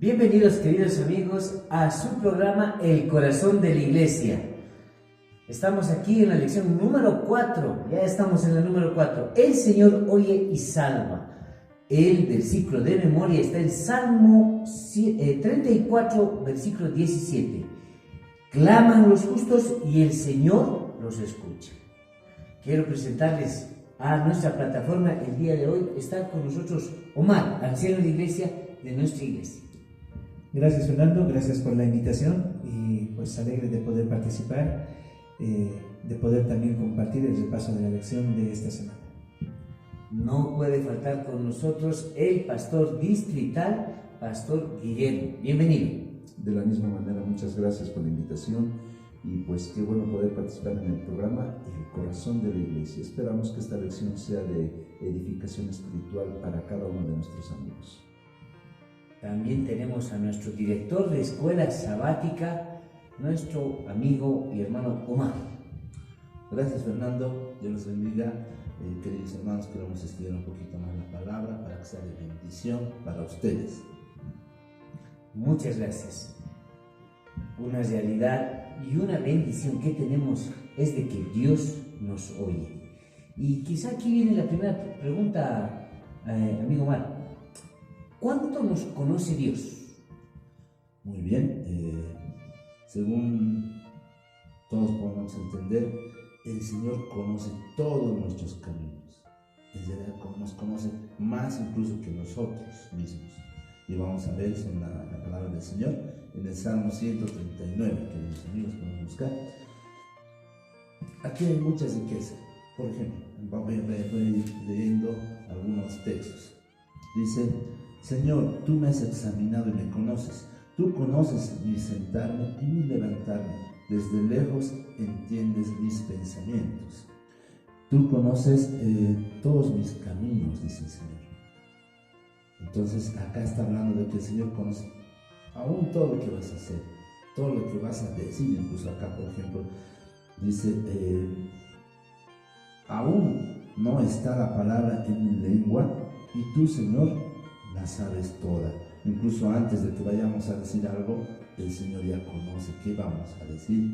Bienvenidos, queridos amigos, a su programa El Corazón de la Iglesia. Estamos aquí en la lección número 4, ya estamos en la número 4. El Señor oye y salva. El versículo de memoria está en Salmo 34, versículo 17. Claman los justos y el Señor los escucha. Quiero presentarles a nuestra plataforma el día de hoy. Está con nosotros Omar, anciano de iglesia de nuestra iglesia. Gracias, Fernando, gracias por la invitación y pues alegre de poder participar, de poder también compartir el repaso de la lección de esta semana. No puede faltar con nosotros el pastor distrital, Pastor Guillermo. Bienvenido. De la misma manera, muchas gracias por la invitación y pues qué bueno poder participar en el programa El Corazón de la Iglesia. Esperamos que esta lección sea de edificación espiritual para cada uno de nuestros amigos. También tenemos a nuestro director de escuela sabática, nuestro amigo y hermano Omar. Gracias, Fernando. Dios los bendiga. Queridos hermanos, queremos estudiar un poquito más la palabra para que sea de bendición para ustedes. Muchas gracias. Una realidad y una bendición que tenemos es de que Dios nos oye. Y quizá aquí viene la primera pregunta, amigo Omar. ¿Cuánto nos conoce Dios? Muy bien. Según todos podemos entender, el Señor conoce todos nuestros caminos. En realidad nos conoce más incluso que nosotros mismos. Y vamos a ver eso en la palabra del Señor, en el Salmo 139, que mis amigos podemos buscar. Aquí hay mucha riqueza. Por ejemplo, voy leyendo algunos textos. Dice: Señor, tú me has examinado y me conoces. Tú conoces mi sentarme y mi levantarme. Desde lejos entiendes mis pensamientos. Tú conoces todos mis caminos, dice el Señor. Entonces acá está hablando de que el Señor conoce aún todo lo que vas a hacer, todo lo que vas a decir. Incluso acá, por ejemplo, dice, aún no está la palabra en mi lengua y tú, Señor, la sabes toda. Incluso antes de que vayamos a decir algo, el Señor ya conoce qué vamos a decir.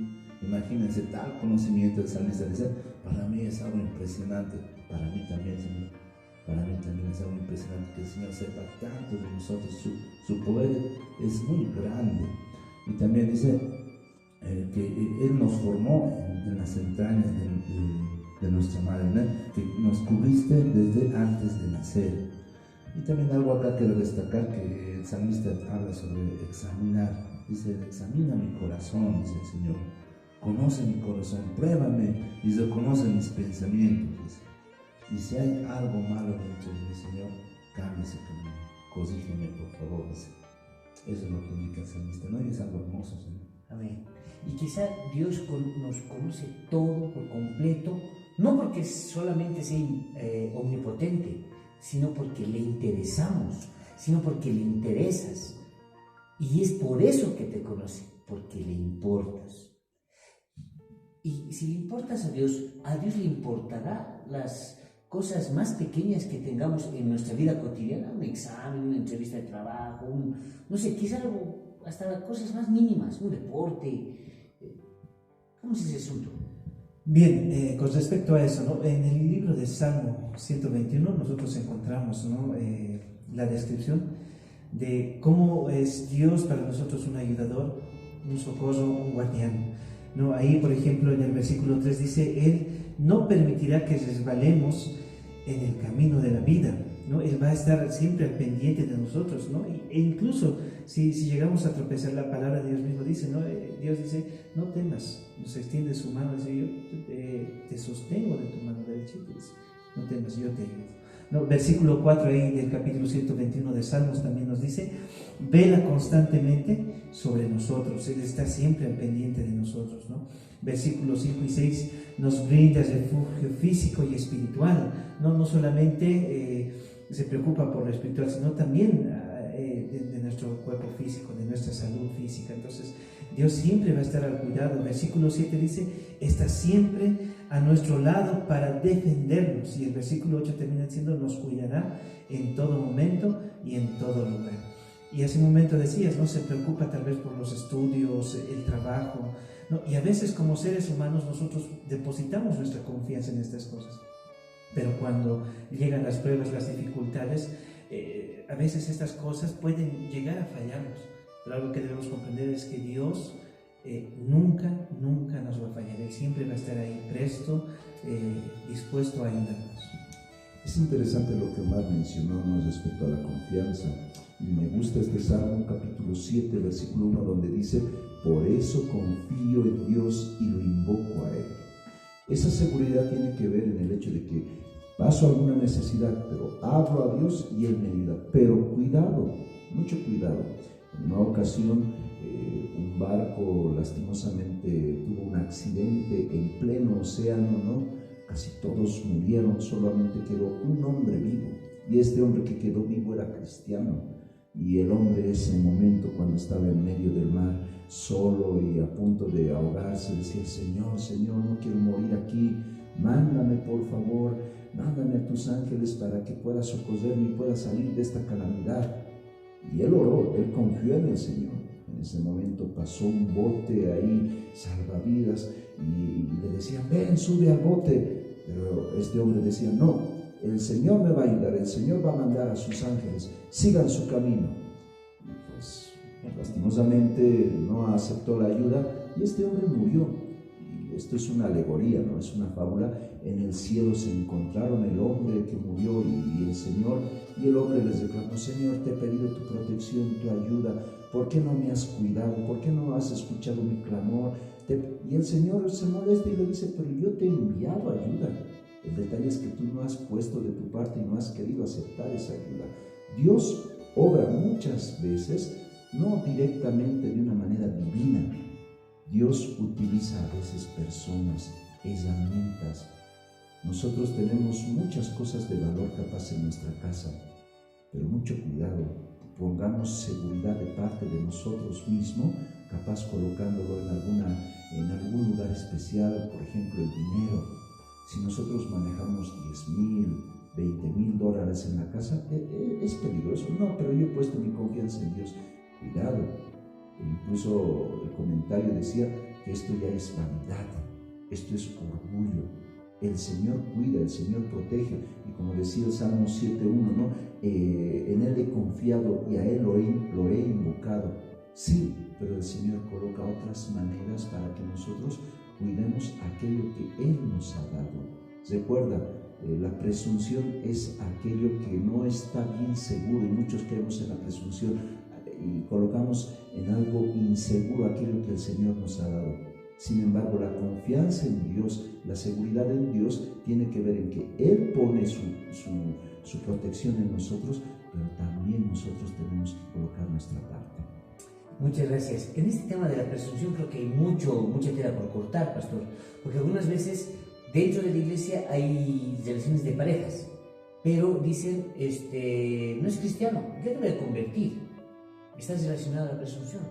Imagínense tal conocimiento del salmista. Dice: para mí es algo impresionante. Para mí también, Señor. Para mí también es algo impresionante que el Señor sepa tanto de nosotros. Su poder es muy grande. Y también dice que Él nos formó en las entrañas de nuestra madre, ¿no? Que nos cubriste desde antes de nacer. Y también algo acá quiero destacar, que el salmista habla sobre examinar. Dice: examina mi corazón, dice el Señor. Conoce mi corazón, pruébame y reconoce mis pensamientos. Dice. Y si hay algo malo dentro de mi Señor, cambia ese camino. Corrígeme, por favor. Dice. Eso es lo que indica el salmista, ¿no? Y es algo hermoso, Señor. Amén. Y quizá Dios nos conoce todo por completo, no porque solamente sea omnipotente, sino porque le interesamos, sino porque le interesas. Y es por eso que te conoce, porque le importas. Y si le importas a Dios le importará las cosas más pequeñas que tengamos en nuestra vida cotidiana, un examen, una entrevista de trabajo, no sé, quizá algo, hasta cosas más mínimas, un deporte. ¿Cómo es ese asunto? Bien, con respecto a eso, ¿no? En el libro de Salmo 121 nosotros encontramos, ¿no? La descripción de cómo es Dios para nosotros un ayudador, un socorro, un guardián, ¿no? Ahí, por ejemplo, en el versículo 3 dice: Él no permitirá que resbalemos en el camino de la vida, ¿no? Él va a estar siempre al pendiente de nosotros, ¿no? E incluso si llegamos a tropezar, la palabra de Dios mismo dice, ¿no? Dios dice: no temas, nos extiende su mano, dice: yo te sostengo de tu mano derecha, dice, no temas, yo te ayudo. No, versículo 4 ahí del capítulo 121 de Salmos también nos dice: vela constantemente sobre nosotros. Él está siempre al pendiente de nosotros, ¿no? Versículos 5 y 6 nos brinda refugio físico y espiritual, no solamente se preocupa por lo espiritual, sino también de nuestro cuerpo físico, de nuestra salud física. Entonces Dios siempre va a estar al cuidado. El versículo 7 dice: está siempre a nuestro lado para defendernos. Y el versículo 8 termina diciendo: nos cuidará en todo momento y en todo lugar. Y hace un momento decías, ¿no? Se preocupa tal vez por los estudios, el trabajo, ¿no? Y a veces como seres humanos nosotros depositamos nuestra confianza en estas cosas. Pero cuando llegan las pruebas, las dificultades, a veces estas cosas pueden llegar a fallarnos. Pero algo que debemos comprender es que Dios nunca nos va a fallar. Él siempre va a estar ahí presto, dispuesto a ayudarnos. Es interesante lo que Omar mencionó, ¿no?, respecto a la confianza. Y me gusta este Salmo capítulo 7, versículo 1, donde dice: por eso confío en Dios y lo invoco a Él. Esa seguridad tiene que ver en el hecho de que paso alguna necesidad, pero hablo a Dios y Él me ayuda. Pero cuidado, mucho cuidado. En una ocasión, un barco lastimosamente tuvo un accidente en pleno océano, ¿no? Casi todos murieron, solamente quedó un hombre vivo. Y este hombre que quedó vivo era cristiano. Y el hombre, ese momento, cuando estaba en medio del mar, solo y a punto de ahogarse, decía: Señor, Señor, no quiero morir aquí. Mándame, por favor, mándame a tus ángeles para que pueda socorrerme y pueda salir de esta calamidad. Y él oró, él confió en el Señor. En ese momento pasó un bote ahí, salvavidas, y le decían: ven, sube al bote. Pero este hombre decía: no, el Señor me va a ayudar, el Señor va a mandar a sus ángeles, sigan su camino. Y pues lastimosamente no aceptó la ayuda y este hombre murió. Y esto es una alegoría, no es una fábula. En el cielo se encontraron el hombre que murió y el Señor, y el hombre les reclamó: Señor, te he pedido tu protección, tu ayuda, ¿por qué no me has cuidado? ¿Por qué no has escuchado mi clamor? Y el Señor se molesta y le dice: pero yo te he enviado ayuda. El detalle es que tú no has puesto de tu parte y no has querido aceptar esa ayuda. Dios obra muchas veces, no directamente de una manera divina. Dios utiliza a veces personas, herramientas. Nosotros tenemos muchas cosas de valor capaz en nuestra casa, pero mucho cuidado. Pongamos seguridad de parte de nosotros mismos, capaz colocándolo en algún lugar especial, por ejemplo el dinero. Si nosotros manejamos 10,000, 20,000 dólares en la casa, es peligroso. No, pero yo he puesto mi confianza en Dios. Cuidado. E incluso el comentario decía que esto ya es vanidad, esto es orgullo. El Señor cuida, el Señor protege, y como decía el Salmo 7.1, ¿no? En Él he confiado y a Él lo he invocado. Sí, pero el Señor coloca otras maneras para que nosotros cuidemos aquello que Él nos ha dado. Recuerda, la presunción es aquello que no está bien seguro, y muchos creemos en la presunción y colocamos en algo inseguro aquello que el Señor nos ha dado. Sin embargo, la confianza en Dios, la seguridad en Dios, tiene que ver en que Él pone su protección en nosotros, pero también nosotros tenemos que colocar nuestra parte. Muchas gracias. En este tema de la presunción creo que hay mucha tela por cortar, pastor, porque algunas veces dentro de la iglesia hay relaciones de parejas, pero dicen, no es cristiano, ¿qué debe convertir? ¿Está relacionada a la presunción?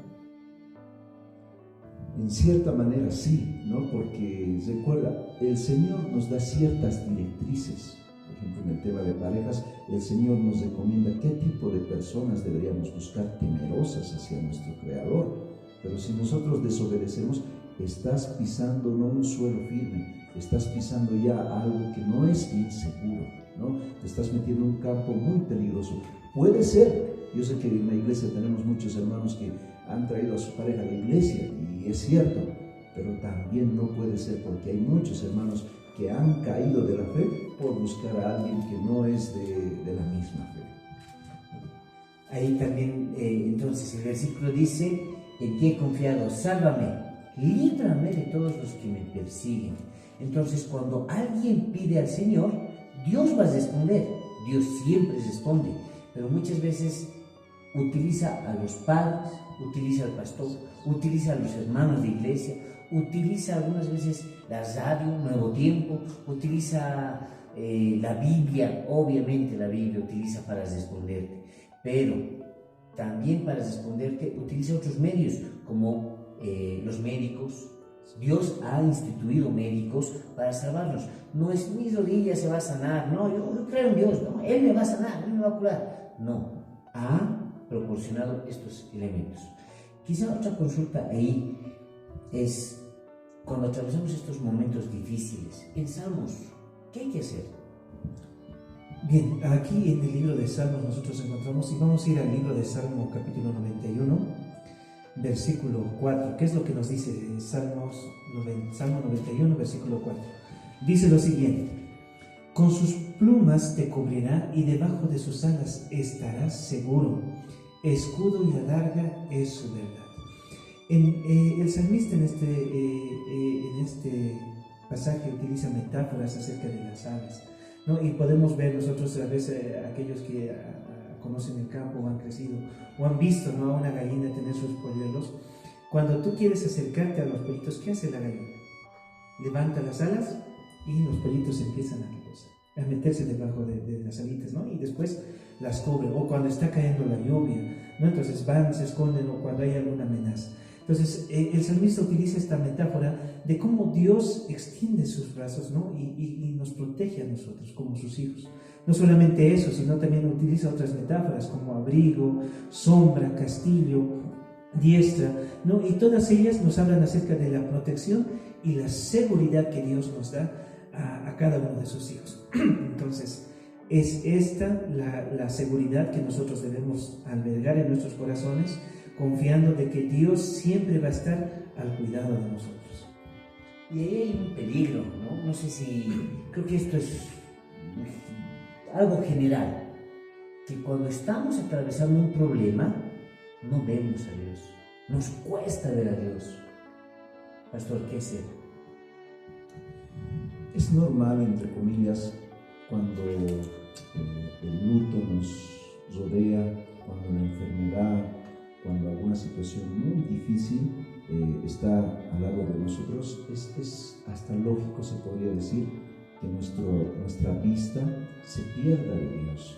En cierta manera sí, ¿no? Porque recuerda, el Señor nos da ciertas directrices. Por ejemplo, en el tema de parejas, el Señor nos recomienda qué tipo de personas deberíamos buscar, temerosas hacia nuestro Creador. Pero si nosotros desobedecemos, estás pisando no un suelo firme, estás pisando ya algo que no es bien seguro, ¿no? Te estás metiendo en un campo muy peligroso. Puede ser, yo sé que en la iglesia tenemos muchos hermanos que han traído a su pareja a la iglesia, y es cierto, pero también no puede ser, porque hay muchos hermanos que han caído de la fe por buscar a alguien que no es de la misma fe. Ahí también, entonces, el versículo dice: en ti he confiado, sálvame, líbrame de todos los que me persiguen. Entonces, cuando alguien pide al Señor, Dios va a responder. Dios siempre responde, pero muchas veces utiliza a los padres, utiliza al pastor, utiliza a los hermanos de iglesia, utiliza algunas veces la radio, Nuevo Tiempo, utiliza la Biblia. Obviamente la Biblia utiliza para responderte, pero también para responderte utiliza otros medios, como los médicos. Dios ha instituido médicos para salvarnos. No es mi rodilla se va a sanar, no, yo creo en Dios, no, Él me va a sanar, Él me va a curar. No, ha proporcionado estos elementos. Quizá otra consulta ahí es, cuando atravesamos estos momentos difíciles, pensamos, ¿qué hay que hacer? Bien, aquí en el libro de Salmos nosotros encontramos, y vamos a ir al libro de Salmo capítulo 91, versículo 4. ¿Qué es lo que nos dice Salmo 91, versículo 4? Dice lo siguiente: con sus plumas te cubrirá y debajo de sus alas estarás seguro. Escudo y adarga es su verdad. El salmista en este pasaje utiliza metáforas acerca de las aves, ¿no? Y podemos ver nosotros a veces aquellos que conocen el campo o han crecido o han visto, ¿no?, a una gallina tener sus polluelos. Cuando tú quieres acercarte a los pollitos, ¿qué hace la gallina? Levanta las alas y los pollitos empiezan a meterse debajo de las alitas, ¿no? Y después las cubre, o cuando está cayendo la lluvia, ¿no? Entonces van, se esconden, o cuando hay alguna amenaza. Entonces el salmista utiliza esta metáfora de cómo Dios extiende sus brazos, ¿no?, y nos protege a nosotros como sus hijos. No solamente eso, sino también utiliza otras metáforas como abrigo, sombra, castillo, diestra, ¿no? Y todas ellas nos hablan acerca de la protección y la seguridad que Dios nos da a cada uno de sus hijos. Entonces, es esta la seguridad que nosotros debemos albergar en nuestros corazones, confiando de que Dios siempre va a estar al cuidado de nosotros. Y ahí hay un peligro, ¿no? No sé si, creo que esto es algo general, que cuando estamos atravesando un problema, no vemos a Dios, nos cuesta ver a Dios. Pastor, ¿qué hacer? Es normal, entre comillas, cuando el luto nos rodea, cuando la enfermedad, cuando alguna situación muy difícil está al lado de nosotros, es hasta lógico, se podría decir, que nuestra vista se pierda de Dios,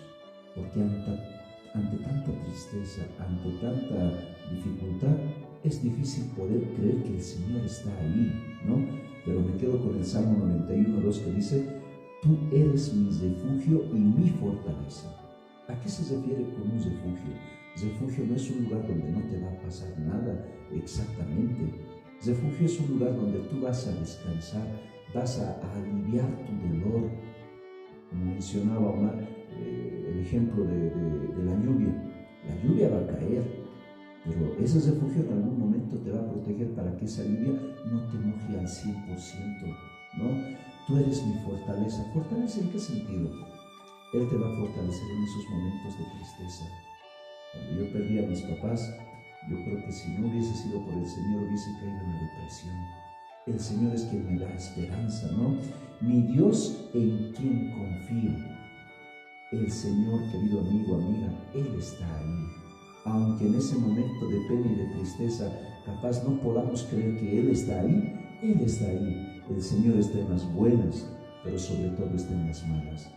porque ante tanta tristeza, ante tanta dificultad, es difícil poder creer que el Señor está ahí, ¿no? Pero me quedo con el Salmo 91, 2, que dice: tú eres mi refugio y mi fortaleza. ¿A qué se refiere con un refugio? Refugio no es un lugar donde no te va a pasar nada exactamente. Refugio es un lugar donde tú vas a descansar, vas a aliviar tu dolor. Como mencionaba Omar, el ejemplo de la lluvia. La lluvia va a caer, pero ese refugio en algún momento te va a proteger para que esa lluvia no te moje al 100%, ¿no? Tú eres mi fortaleza. ¿Fortaleza en qué sentido? Él te va a fortalecer en esos momentos de tristeza. Cuando yo perdí a mis papás, yo creo que si no hubiese sido por el Señor, hubiese caído en la depresión. El Señor es quien me da esperanza, ¿no? Mi Dios en quien confío. El Señor, querido amigo, amiga, Él está ahí. Aunque en ese momento de pena y de tristeza, capaz no podamos creer que Él está ahí, Él está ahí. El Señor está en las buenas, pero sobre todo está en las malas.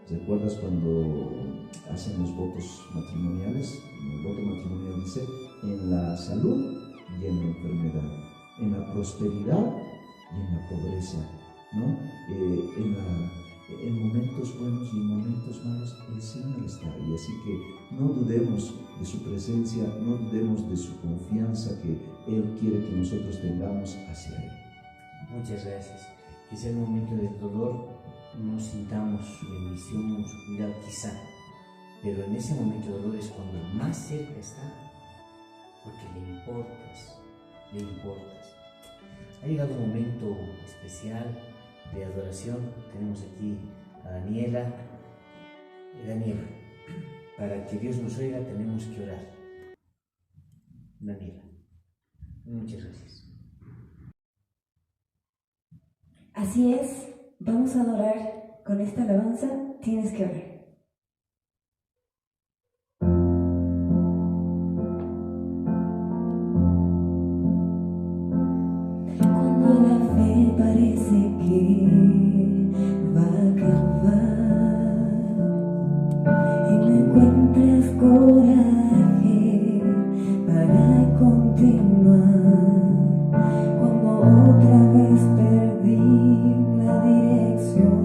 ¿Recuerdas cuando hacen los votos matrimoniales? El voto matrimonial dice: en la salud y en la enfermedad, en la prosperidad y en la pobreza, ¿no? En momentos buenos y en momentos malos, el Señor está ahí. Así que no dudemos de su presencia, no dudemos de su confianza que Él quiere que nosotros tengamos hacia Él. Muchas gracias. Quizá en el momento del dolor no sintamos su bendición, su cuidado, quizá, pero en ese momento de dolor es cuando más cerca está, porque le importas. Ha llegado un momento especial de adoración. Tenemos aquí a Daniela. Daniela, para que Dios nos oiga tenemos que orar. Daniela, muchas gracias. Así es, vamos a adorar con esta alabanza, tienes que orar. Cuando la fe parece que va a acabar y no encuentras coraje para continuar, cuando otra vez perdí la dirección,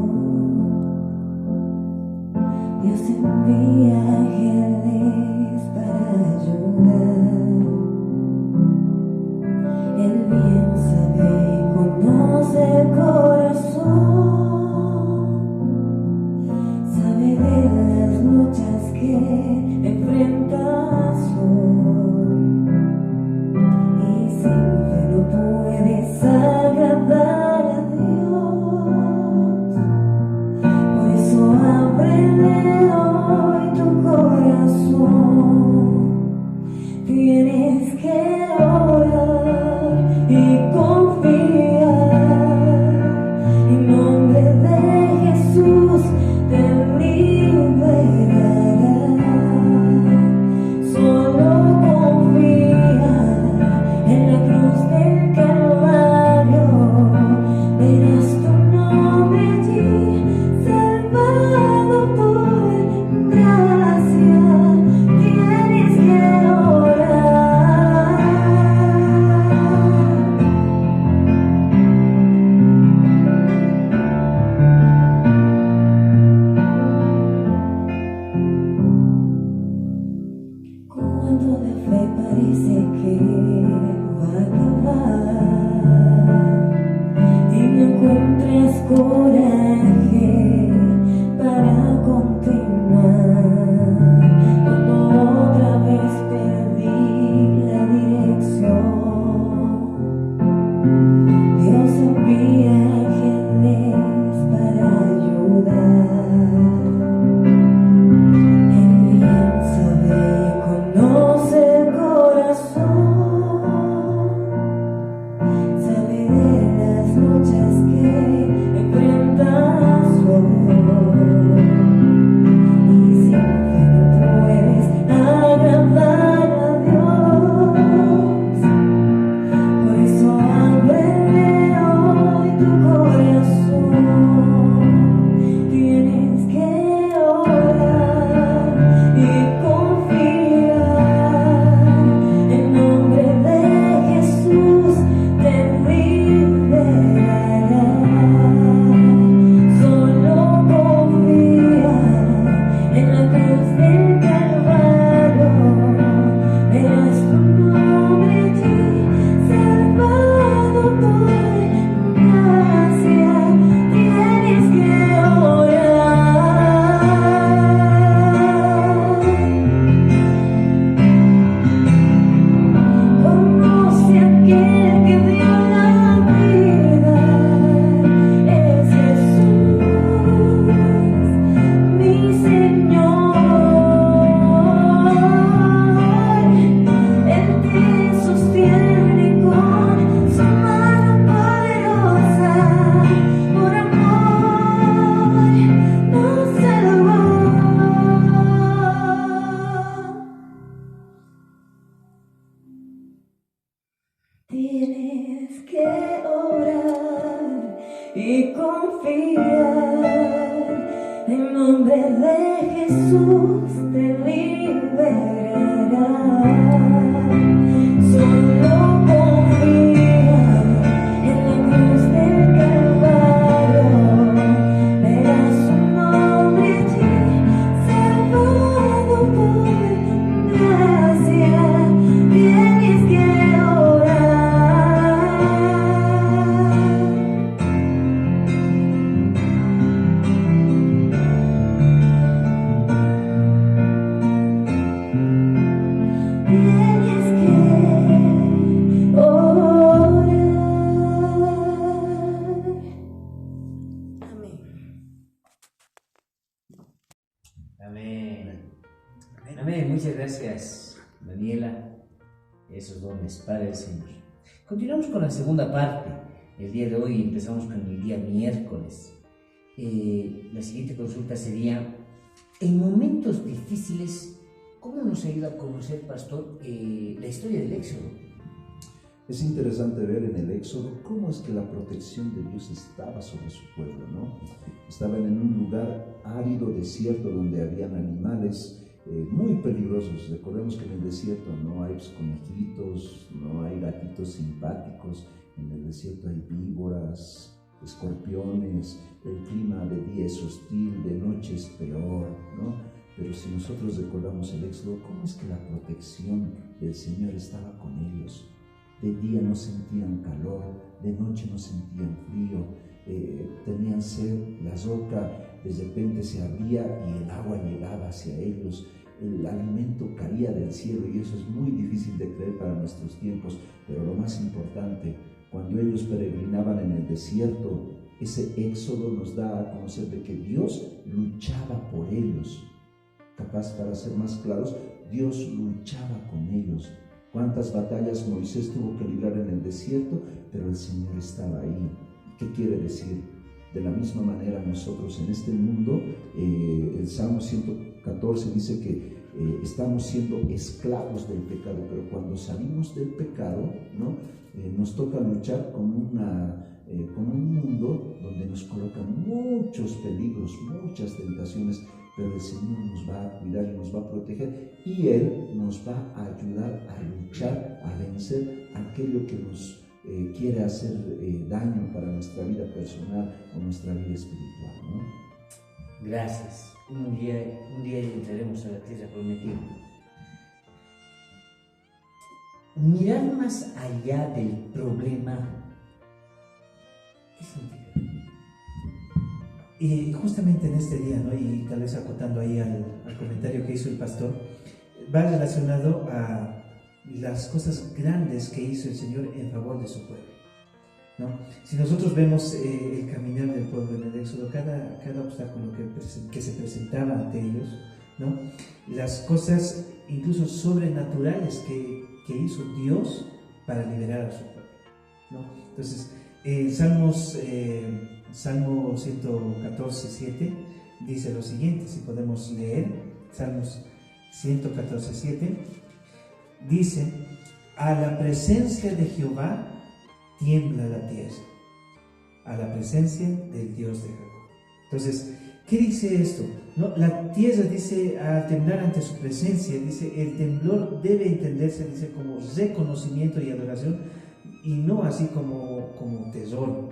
Jesús te liberará. Solo confía en la cruz del Calvario, verás su nombre allí, salvado por gracia, tienes que orar. Tienes que orar. Amén. Amén. Amén. Muchas gracias, Daniela. Esos dones para el Señor. Continuamos con la segunda parte. El día de hoy empezamos con el día miércoles. La siguiente consulta sería: en momentos difíciles, ¿cómo nos ayuda a conocer, pastor, la historia del Éxodo? Es interesante ver en el Éxodo cómo es que la protección de Dios estaba sobre su pueblo, ¿no? Estaban en un lugar árido, desierto, donde habían animales muy peligrosos. Recordemos que en el desierto no hay conejitos, no hay gatitos simpáticos. En el desierto hay víboras, escorpiones, el clima de día es hostil, de noche es peor, ¿no? Pero si nosotros recordamos el Éxodo, ¿cómo es que la protección del Señor estaba con ellos? De día no sentían calor, de noche no sentían frío, tenían sed, la roca de repente se abría y el agua llegaba hacia ellos, el alimento caía del cielo, y eso es muy difícil de creer para nuestros tiempos. Pero lo más importante, cuando ellos peregrinaban en el desierto, ese Éxodo nos da a conocer de que Dios luchaba por ellos. Capaz, para ser más claros, Dios luchaba con ellos. ¿Cuántas batallas Moisés tuvo que librar en el desierto? Pero el Señor estaba ahí. ¿Qué quiere decir? De la misma manera nosotros en este mundo, el Salmo 114 dice que estamos siendo esclavos del pecado, pero cuando salimos del pecado, ¿no? Nos toca luchar con un mundo donde nos colocan muchos peligros, muchas tentaciones, pero el Señor nos va a cuidar y nos va a proteger, y Él nos va a ayudar a luchar, a vencer aquello que nos quiere hacer daño para nuestra vida personal o nuestra vida espiritual, ¿no? Gracias. Un día entraremos a la tierra prometida. Mirar más allá del problema, ¿qué significa? Y justamente en este día, ¿no? Y tal vez acotando ahí al comentario que hizo el pastor, va relacionado a las cosas grandes que hizo el Señor en favor de su pueblo, ¿no? Si nosotros vemos el caminar del pueblo en el Éxodo, cada obstáculo que se presentaba ante ellos, ¿no? Las cosas incluso sobrenaturales que hizo Dios para liberar a su pueblo, ¿no? Entonces, Salmo 114, 7 dice lo siguiente, si podemos leer, Salmos 114, 7, dice: a la presencia de Jehová tiembla la tierra, a la presencia del Dios de Jacob. Entonces, ¿qué dice esto? No, la tierra, dice, al temblar ante su presencia, dice, el temblor debe entenderse, dice, como reconocimiento y adoración, y no así como terror.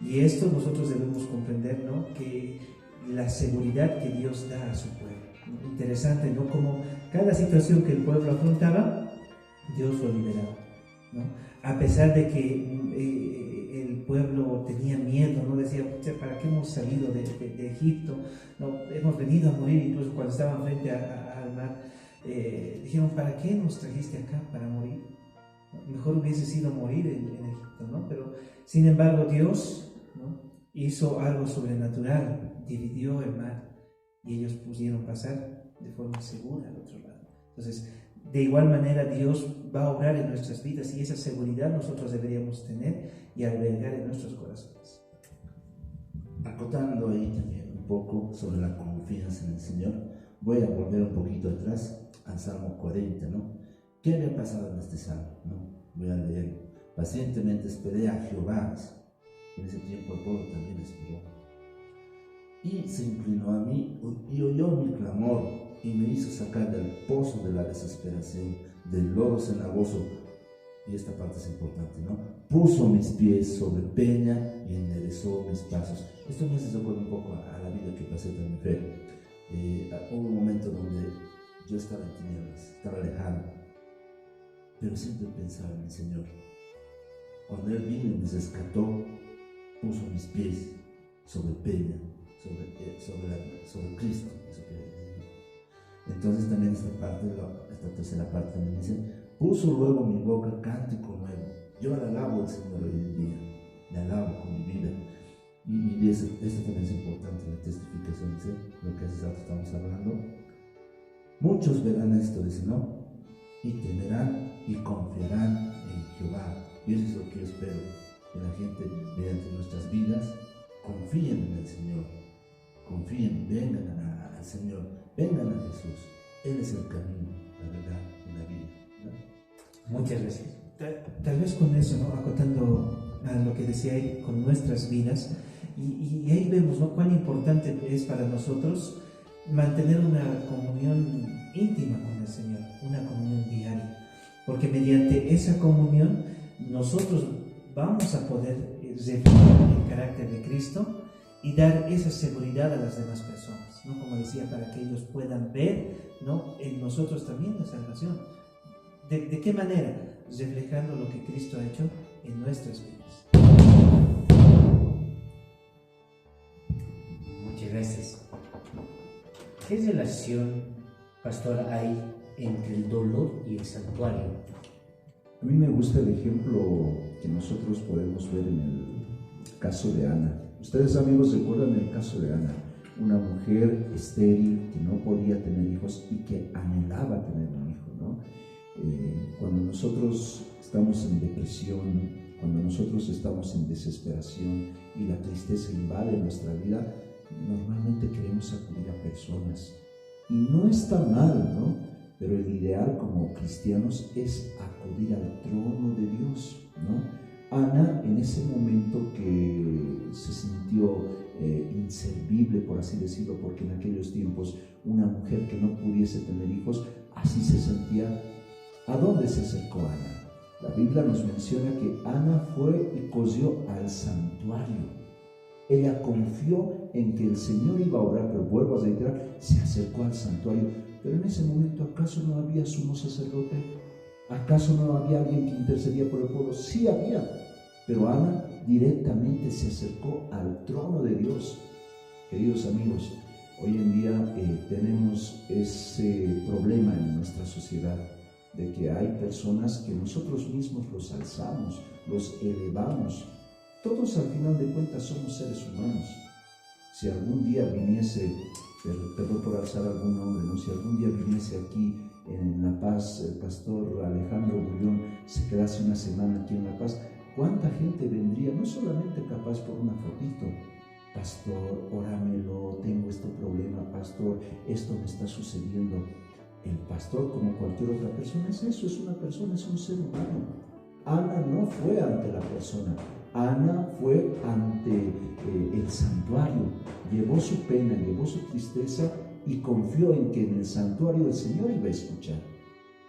Y esto nosotros debemos comprender, ¿no? Que la seguridad que Dios da a su pueblo, ¿no? Interesante, ¿no? Como cada situación que el pueblo afrontaba, Dios lo liberaba, ¿no? A pesar de que el pueblo tenía miedo, ¿no? Decía: ¿para qué hemos salido de Egipto? ¿No? Hemos venido a morir. Incluso cuando estaban frente al mar, dijeron: ¿para qué nos trajiste acá? ¿Para morir? Mejor hubiese sido morir en Egipto, ¿no? Pero sin embargo Dios, ¿no? Hizo algo sobrenatural, dividió el mar y ellos pudieron pasar de forma segura al otro lado. Entonces, de igual manera Dios va a obrar en nuestras vidas, y esa seguridad nosotros deberíamos tener y albergar en nuestros corazones. Acotando ahí también un poco sobre la confianza en el Señor, voy a volver un poquito atrás al Salmo 40, ¿no? ¿Qué había pasado en este salmo? ¿No? Voy a leer: pacientemente esperé a Jehová. En ese tiempo el pueblo también esperó. y se inclinó a mí y oyó mi clamor y me hizo sacar del pozo de la desesperación, del lodo cenagoso. Y esta parte es importante, ¿no? Puso mis pies sobre peña y enderezó mis pasos. Esto me hace recordar un poco a la vida que pasé también, fe. Hubo un momento donde yo estaba en tinieblas, estaba lejano, pero siempre pensaba en el Señor. Cuando Él vino y me rescató, puso mis pies sobre peña, sobre Cristo. Entonces también esta tercera parte también dice, puso luego mi boca cántico nuevo. Yo le alabo al Señor hoy en día, le alabo con mi vida. Y esto también es importante, la testificación, ¿sí? Lo que hace rato estamos hablando. Muchos verán esto, dice, ¿no? Y temerán y confiarán en Jehová. Y eso es lo que yo espero, que la gente, mediante nuestras vidas, confíen en el Señor. Confíen, vengan al Señor, vengan a Jesús. Él es el camino, la verdad y la vida, ¿no? Muchas gracias. Tal vez con eso, ¿no? Acotando a lo que decía ahí, con nuestras vidas, y ahí vemos, ¿no?, cuán importante es para nosotros mantener una comunión íntima con el Señor, una comunión diaria, porque mediante esa comunión nosotros vamos a poder reflejar el carácter de Cristo y dar esa seguridad a las demás personas, ¿no? Como decía, para que ellos puedan ver, ¿no?, en nosotros también la salvación. ¿De qué manera? Reflejando lo que Cristo ha hecho en nuestras vidas. Muchas gracias. ¿Qué relación, pastor, hay entre el dolor y el santuario? A mí me gusta el ejemplo que nosotros podemos ver en el caso de Ana. Ustedes, amigos, recuerdan el caso de Ana, una mujer estéril que no podía tener hijos y que anhelaba tener un hijo, ¿no? Cuando nosotros estamos en depresión, cuando nosotros estamos en desesperación y la tristeza invade nuestra vida, normalmente queremos acudir a personas. Y no está mal, ¿no? Pero el ideal como cristianos es acudir al trono de Dios, ¿no? Ana, en ese momento que se sintió inservible, por así decirlo, porque en aquellos tiempos una mujer que no pudiese tener hijos, así se sentía. ¿A dónde se acercó Ana? La Biblia nos menciona que Ana fue y cosió al santuario. Ella confió en que el Señor iba a obrar, pero vuelvo a reiterar, se acercó al santuario. Pero en ese momento, ¿acaso no había sumo sacerdote? ¿Acaso no había alguien que intercedía por el pueblo? Sí había, pero Ana directamente se acercó al trono de Dios. Queridos amigos, hoy en día tenemos ese problema en nuestra sociedad, de que hay personas que nosotros mismos los alzamos, los elevamos. Todos al final de cuentas somos seres humanos. Si algún día viniese, perdón por alzar algún nombre, ¿no? Si algún día viniese aquí en La Paz el pastor Alejandro Bullón, se quedase una semana aquí en La Paz, ¿cuánta gente vendría? No solamente capaz por una fotito. Pastor, óramelo, tengo este problema, pastor, esto me está sucediendo. El pastor, como cualquier otra persona, es eso, es una persona, es un ser humano. Ana no fue ante la persona, Ana fue ante el santuario, llevó su pena, llevó su tristeza y confió en que en el santuario el Señor iba a escuchar.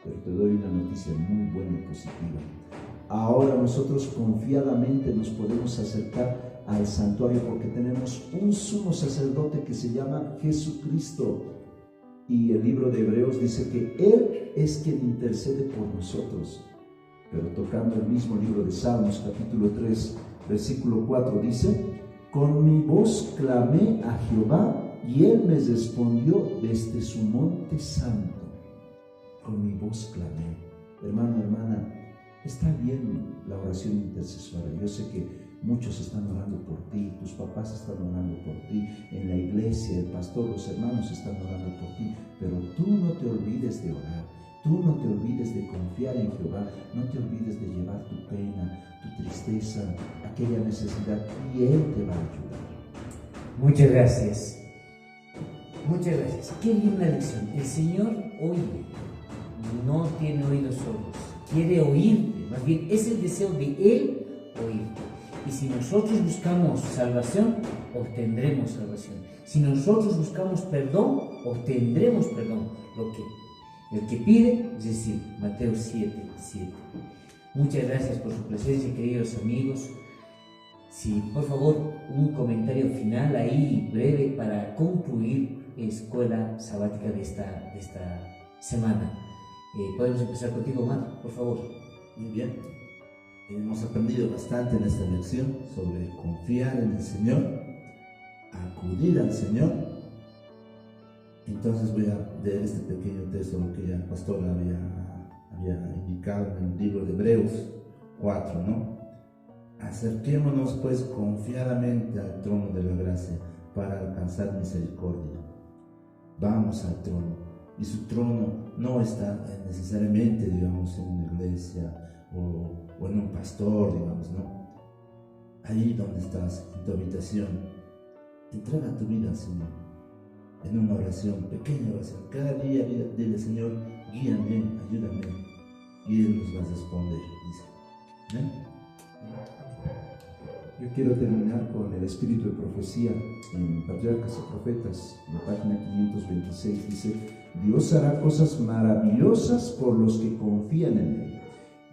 Pero te doy una noticia muy buena y positiva. Ahora nosotros confiadamente nos podemos acercar al santuario porque tenemos un sumo sacerdote que se llama Jesucristo. Y el libro de Hebreos dice que Él es quien intercede por nosotros. Pero tocando el mismo libro de Salmos, capítulo 3, versículo 4, dice: con mi voz clamé a Jehová y Él me respondió desde su monte santo. Con mi voz clamé. Hermano, hermana, está bien la oración intercesora. Yo sé que muchos están orando por ti, tus papás están orando por ti, en la iglesia, el pastor, los hermanos están orando por ti, pero tú no te olvides de orar, tú no te olvides de confiar en Jehová, no te olvides de llevar tu pena, tu tristeza, aquella necesidad, y Él te va a ayudar. Muchas gracias. Muchas gracias. Qué linda lección. El Señor oye, no tiene oídos sordos, quiere oírte, más bien es el deseo de Él oírte. Y si nosotros buscamos salvación, obtendremos salvación. Si nosotros buscamos perdón, obtendremos perdón. El que pide, es decir, Mateo 7:7. Muchas gracias por su presencia, queridos amigos. Si, por favor, un comentario final ahí, breve, para concluir escuela sabática de esta semana. Podemos empezar contigo, Omar, por favor. Muy bien. Hemos aprendido bastante en esta lección sobre confiar en el Señor, acudir al Señor. Entonces voy a leer este pequeño texto, lo que ya el pastor había indicado en el libro de Hebreos 4, ¿no? Acerquémonos pues confiadamente al trono de la gracia para alcanzar misericordia. Vamos al trono, y su trono no está necesariamente, digamos, en una iglesia o en un pastor, digamos, ¿no? Ahí donde estás, en tu habitación, entrega tu vida al Señor, en una oración, pequeña oración. Cada día dile: Señor, guíame, ayúdame, y Él nos va a responder, dice. ¿Eh? Yo quiero terminar con el espíritu de profecía en Patriarcas y Profetas, en la página 526, dice: Dios hará cosas maravillosas por los que confían en Él.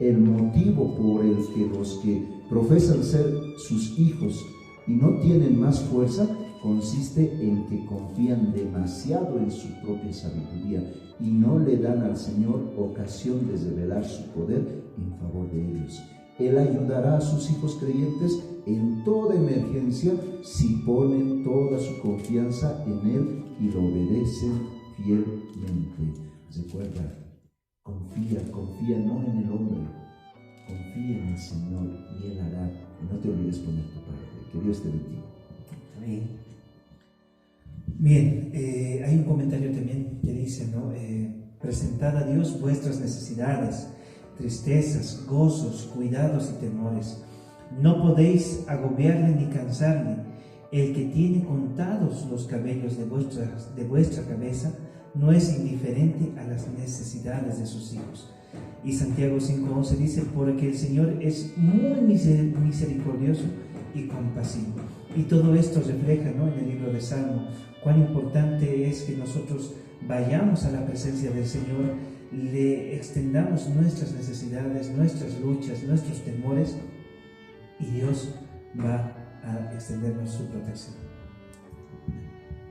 El motivo por el que los que profesan ser sus hijos y no tienen más fuerza consiste en que confían demasiado en su propia sabiduría y no le dan al Señor ocasión de revelar su poder en favor de ellos. Él ayudará a sus hijos creyentes en toda emergencia si ponen toda su confianza en Él y lo obedecen fielmente. Recuerda, confía no en el hombre, confía en el Señor y Él hará. Y no te olvides poner tu parte. Que Dios te bendiga. Amén. Bien, hay un comentario también que dice, ¿no? Presentad a Dios vuestras necesidades, tristezas, gozos, cuidados y temores. No podéis agobiarle ni cansarle. El que tiene contados los cabellos de vuestra cabeza no es indiferente a las necesidades de sus hijos. Y Santiago 5:11 dice: porque el Señor es muy misericordioso y compasivo. Y todo esto refleja, ¿no?, en el libro de Salmo, cuán importante es que nosotros vayamos a la presencia del Señor, le extendamos nuestras necesidades, nuestras luchas, nuestros temores, y Dios va a extendernos su protección.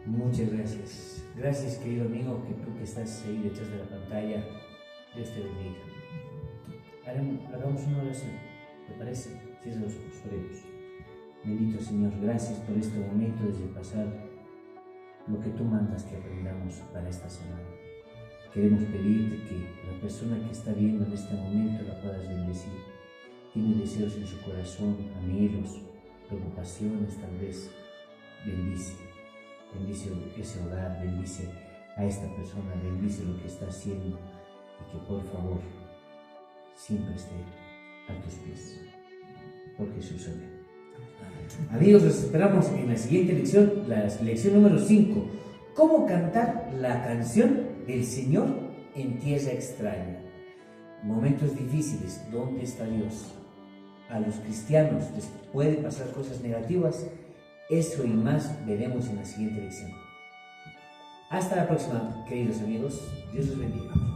Muchas gracias. Gracias, querido amigo, que tú que estás ahí detrás de la pantalla, Dios te bendiga. Hagamos una oración, ¿te parece? Cierra los ojos, oremos. Bendito Señor, gracias por este momento de pasar lo que tú mandas que aprendamos para esta semana. Queremos pedirte que la persona que está viendo en este momento la puedas bendecir. Tiene deseos en su corazón, anhelos, preocupaciones tal vez. Bendice ese hogar, bendice a esta persona, bendice lo que está haciendo y que por favor siempre esté a tus pies. Por Jesús, amén. Amigos, los esperamos en la siguiente lección, la lección número 5. ¿Cómo cantar la canción del Señor en tierra extraña? Momentos difíciles, ¿dónde está Dios? A los cristianos les puede pasar cosas negativas. Eso y más veremos en la siguiente lección. Hasta la próxima, queridos amigos. Dios los bendiga.